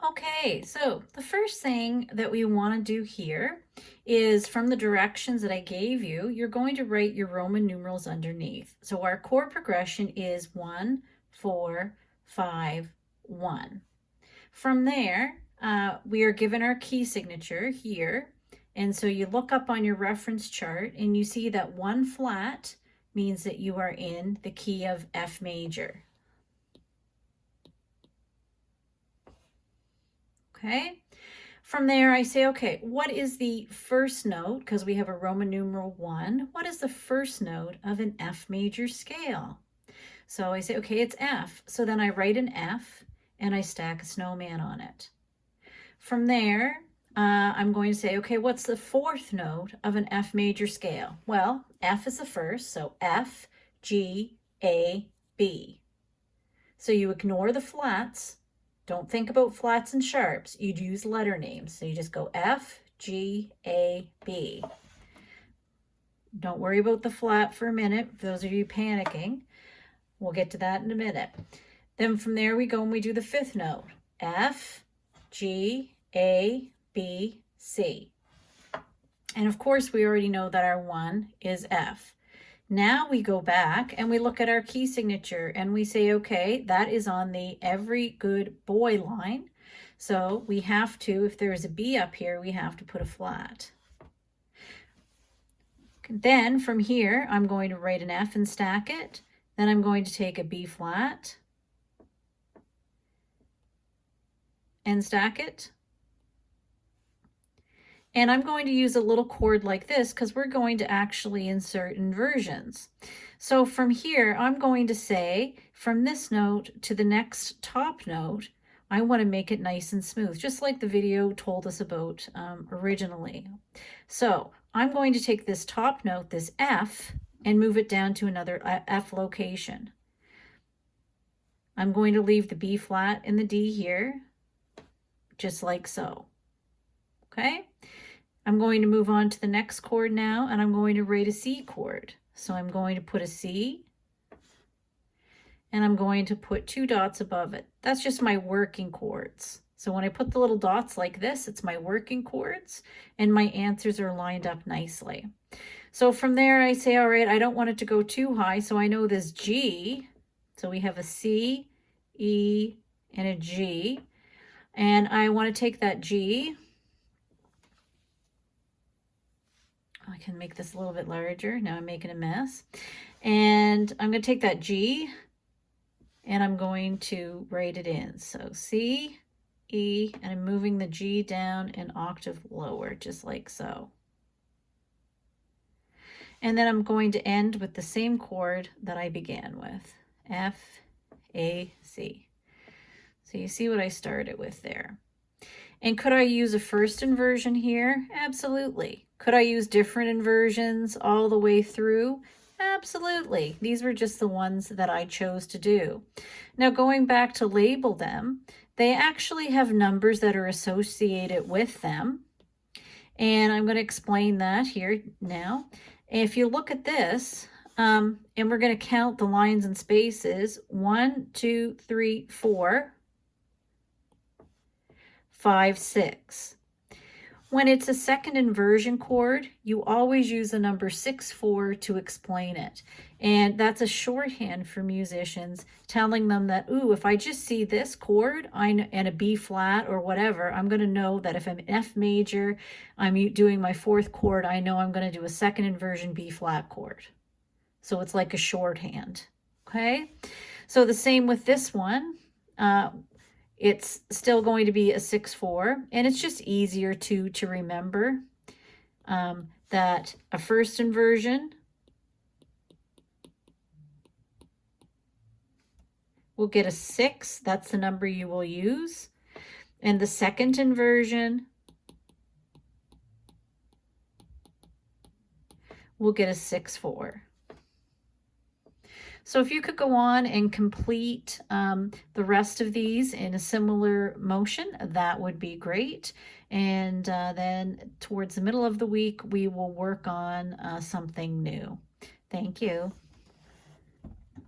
Okay, so the first thing that we want to do here is from the directions that I gave you, you're going to write your Roman numerals underneath. So our chord progression is 1, 4, 5, 1. From there, we are given our key signature here. And so you look up on your reference chart and you see that 1 flat means that you are in the key of F major. Okay. From there, I say, okay, what is the first note? Because we have a Roman numeral 1. What is the first note of an F major scale? So I say, okay, it's F. So then I write an F and I stack a snowman on it. From there, I'm going to say, okay, what's the fourth note of an F major scale? Well, F is the first, so F, G, A, B. So you ignore the flats. Don't think about flats and sharps. You'd use letter names. So you just go F, G, A, B. Don't worry about the flat for a minute. For those of you panicking, we'll get to that in a minute. Then from there we go and we do the fifth note. F, G, A, B, C. And of course we already know that our 1 is F. Now we go back and we look at our key signature and we say, okay, that is on the every good boy line. So we have to, if there's a B up here, we have to put a flat. Then from here, I'm going to write an F and stack it. Then I'm going to take a B flat and stack it. And I'm going to use a little chord like this because we're going to actually insert inversions. So from here, I'm going to say from this note to the next top note, I want to make it nice and smooth, just like the video told us about originally. So I'm going to take this top note, this F, and move it down to another F location. I'm going to leave the B flat and the D here, just like so. Okay? I'm going to move on to the next chord now, and I'm going to write a C chord. So I'm going to put a C, and I'm going to put 2 dots above it. That's just my working chords. So when I put the little dots like this, it's my working chords, and my answers are lined up nicely. So from there, I say, all right, I don't want it to go too high, so I know this G. So we have a C, E, and a G. And I want to take that G. I can make this a little bit larger. Now I'm making a mess. And I'm going to take that G and I'm going to write it in. So C, E, and I'm moving the G down an octave lower, just like so. And then I'm going to end with the same chord that I began with, F, A, C. So you see what I started with there. And could I use a first inversion here? Absolutely. Could I use different inversions all the way through? Absolutely. These were just the ones that I chose to do. Now going back to label them, they actually have numbers that are associated with them. And I'm going to explain that here now. If you look at this, and we're going to count the lines and spaces, 1, 2, 3, 4, 5, 6. When it's a second inversion chord, you always use the number 6, 4 to explain it. And that's a shorthand for musicians, telling them that, ooh, if I just see this chord and a B flat or whatever, I'm going to know that if I'm F major, I'm doing my 4th chord, I know I'm going to do a second inversion B flat chord. So it's like a shorthand. Okay? So the same with this one. It's still going to be a 6/4, and it's just easier to remember that a first inversion will get a 6. That's the number you will use. And the second inversion will get a 6/4. So if you could go on and complete the rest of these in a similar motion, that would be great. And then towards the middle of the week, we will work on something new. Thank you.